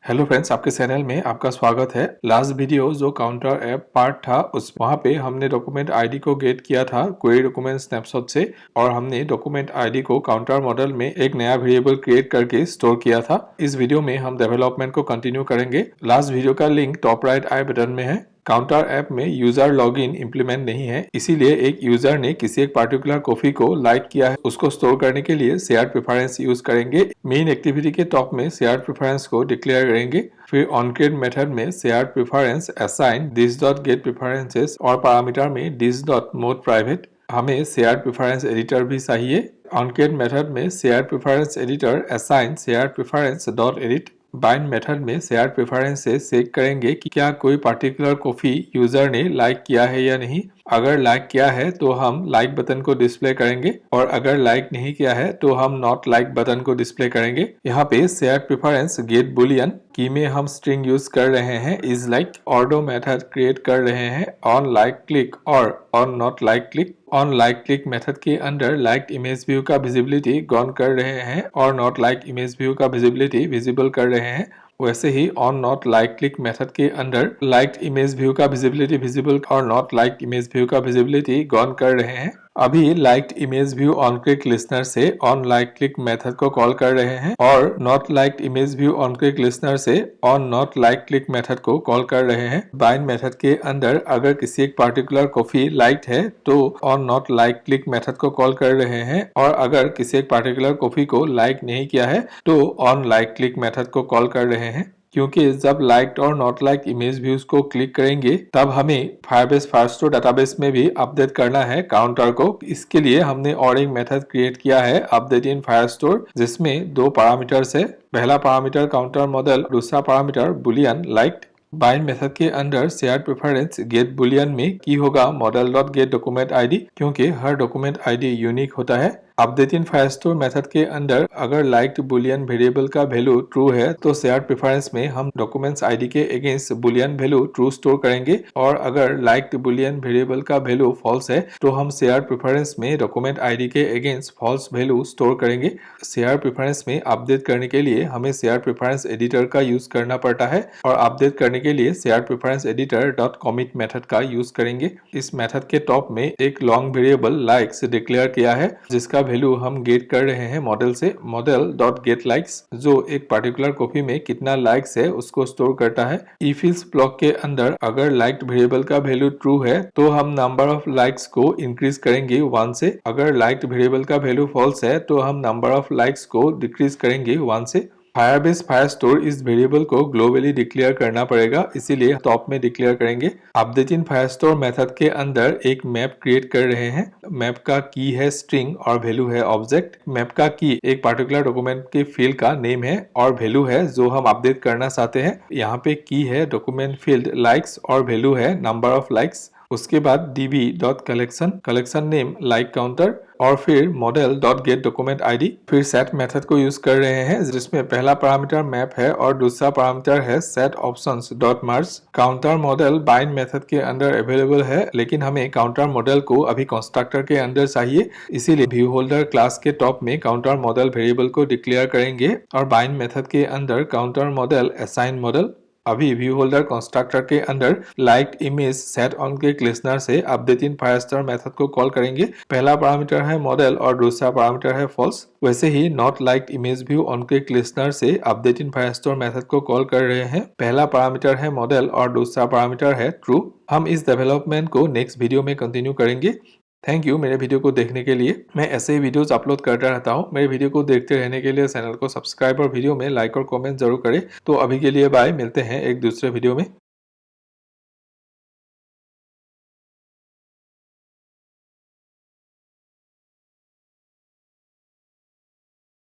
Hello friends, आपके channel में आपका स्वागत है। लास्ट वीडियो जो काउंटर ऐप पार्ट था उस वहाँ पे हमने डॉक्यूमेंट आईडी को गेट किया था क्वेरी डॉक्यूमेंट स्नैपशॉट से, और हमने डॉक्यूमेंट आईडी को काउंटर मॉडल में एक नया वेरिएबल क्रिएट करके स्टोर किया था। इस वीडियो में हम डेवलपमेंट को कंटिन्यू करेंगे। लास्ट वीडियो का link top right I button में है। काउंटर ऐप में यूजर लॉगिन इंप्लीमेंट नहीं है, इसीलिए एक यूजर ने किसी एक पर्टिकुलर कॉफी को लाइक किया है, उसको स्टोर करने के लिए शेयर्ड प्रेफरेंस यूज करेंगे। मेन एक्टिविटी के टॉप में शेयर्ड प्रेफरेंस को डिक्लेयर करेंगे। फिर ऑनक्रिएट मेथड में shared preference assign this dot gate preferences और पैरामीटर में दिस डॉट मोड प्राइवेट। हमें शेयर्ड प्रेफरेंस एडिटर भी चाहिए। ऑनक्रिएट मेथड में shared preference editor assign shared preference dot edit. Bind method में शेयर्ड प्रेफरेंस से चेक करेंगे कि क्या कोई पर्टिकुलर कॉफी यूजर ने लाइक किया है या नहीं। अगर लाइक किया है तो हम लाइक बटन को डिस्प्ले करेंगे, और अगर लाइक नहीं किया है तो हम नॉट लाइक बटन को डिस्प्ले करेंगे। यहाँ पे शेयर्ड प्रेफरेंस गेट बुलियन की में हम स्ट्रिंग यूज कर रहे हैं इज लाइक। ऑर्डो मेथड क्रिएट कर रहे हैं ऑन लाइक क्लिक और on not like click. On like click method के अंदर लाइक्ड इमेज व्यू का विजिबिलिटी गॉन कर रहे हैं और नॉट लाइक इमेज व्यू का विजिबिलिटी विजिबल कर रहे हैं। वैसे ही on not like click method के अंदर लाइक्ड इमेज व्यू का विजिबिलिटी विजिबल और नॉट लाइक्ड इमेज व्यू का विजिबिलिटी गॉन कर रहे हैं। अभी liked image view on click listener से ऑन लाइक क्लिक मेथड को कॉल कर रहे हैं, और not liked image view on click listener से on not like click method को कॉल कर रहे हैं। बाइंड मेथड के अंदर अगर किसी एक पर्टिकुलर कॉफी लाइक्ड है तो on not like click method को कॉल कर रहे हैं, और अगर किसी एक पर्टिकुलर कॉफी को लाइक नहीं किया है तो ऑन लाइक क्लिक मेथड को कॉल कर रहे हैं। क्योंकि जब लाइक्ड और नॉट लाइक्ड इमेज व्यूज को क्लिक करेंगे तब हमें फायरबेस फायरस्टोर डेटाबेस में भी अपडेट करना है काउंटर को। इसके लिए हमने और एक मेथड क्रिएट किया है अपडेट इन फायरस्टोर, जिसमें दो पैरामीटर्स है। पहला पैरामीटर काउंटर मॉडल, दूसरा parameter Boolean liked. Bind method के अंदर शेयर्ड प्रेफरेंस गेट बुलियन में की होगा model dot gate document ID, क्योंकि हर डॉक्यूमेंट आईडी यूनिक होता है। अपडेट इन फायरस्टोर मेथड के अंदर अगर लाइक्ड बुलियन वेरिएबल का वैल्यू ट्रू है तो शेयर्ड प्रेफरेंस में हम डॉक्यूमेंट्स आईडी के against Boolean value true store करेंगे, और अगर लाइक्ड बुलियन वेरिएबल का वैल्यू फॉल्स है तो हम शेयर्ड प्रेफरेंस में डॉक्यूमेंट आईडी के अगेंस्ट फॉल्स वैल्यू स्टोर करेंगे। शेयर्ड प्रेफरेंस में अपडेट करने के लिए हमें शेयर्ड प्रेफरेंस एडिटर का यूज करना पड़ता है, और अपडेट करने के लिए shared preference editor dot commit method का यूज करेंगे। इस मेथड के टॉप में एक लॉन्ग वेरिएबल लाइक्स डिक्लेयर किया है, जिसका वैल्यू हम गेट कर रहे हैं मॉडल से। मॉडल डॉट गेट लाइक्स जो एक पर्टिकुलर कॉपी में कितना लाइक्स है उसको स्टोर करता है। इफ इल्स ब्लॉक के अंदर अगर लाइक्ड वेरिएबल का वैल्यू ट्रू है तो हम नंबर ऑफ लाइक्स को इंक्रीज करेंगे 1 से। अगर लाइक्ड वेरिएबल का वैल्यू फॉल्स है तो हम नंबर ऑफ लाइक्स को डिक्रीज करेंगे 1 से। फायरबेस फायरस्टोर इस वेरिएबल को ग्लोबली डिक्लेयर करना पड़ेगा, इसीलिए टॉप में डिक्लेयर करेंगे। अपडेट इन फायरस्टोर मेथड के अंदर एक मैप क्रिएट कर रहे हैं। मैप का की है स्ट्रिंग और वैल्यू है ऑब्जेक्ट। मैप का की एक पर्टिकुलर डॉक्यूमेंट के फील्ड का नेम है, और वैल्यू है जो हम अपडेट करना चाहते हैं। यहाँ पे की है डॉक्यूमेंट फील्ड लाइक्स और वैल्यू है नंबर ऑफ लाइक्स। उसके बाद db dot collection, collection name like counter, और फिर model dot gate document ID. फिर सेट मेथड को यूज कर रहे हैं, जिसमें पहला पैरामीटर मैप है और दूसरा पैरामीटर है सेट ऑप्शंस डॉट मर्ज। काउंटर मॉडल बाइंड मेथड के अंदर अवेलेबल है, लेकिन हमें काउंटर मॉडल को अभी कंस्ट्रक्टर के अंदर चाहिए, इसीलिए व्यू होल्डर क्लास के टॉप में काउंटर मॉडल वेरिएबल को डिक्लेयर करेंगे, और बाइंड मेथड के अंदर काउंटर मॉडल असाइन मॉडल। अभी व्यू होल्डर कंस्ट्रक्टर के अंदर liked image set on click listener से अपडेट इन फायरस्टोर मेथड को कॉल करेंगे। पहला पैरामीटर है मॉडल और दूसरा पैरामीटर है फॉल्स। वैसे ही not liked image view on click listener से अपडेट इन फायरस्टोर मेथड को कॉल कर रहे हैं। पहला पैरामीटर है मॉडल और दूसरा पैरामीटर है ट्रू। हम इस डेवलपमेंट को नेक्स्ट वीडियो में कंटिन्यू करेंगे। थैंक यू मेरे वीडियो को देखने के लिए। मैं ऐसे ही वीडियोस अपलोड करता रहता हूँ। मेरे वीडियो को देखते रहने के लिए चैनल को सब्सक्राइब और वीडियो में लाइक और कमेंट जरूर करें। तो अभी के लिए बाय, मिलते हैं एक दूसरे वीडियो में।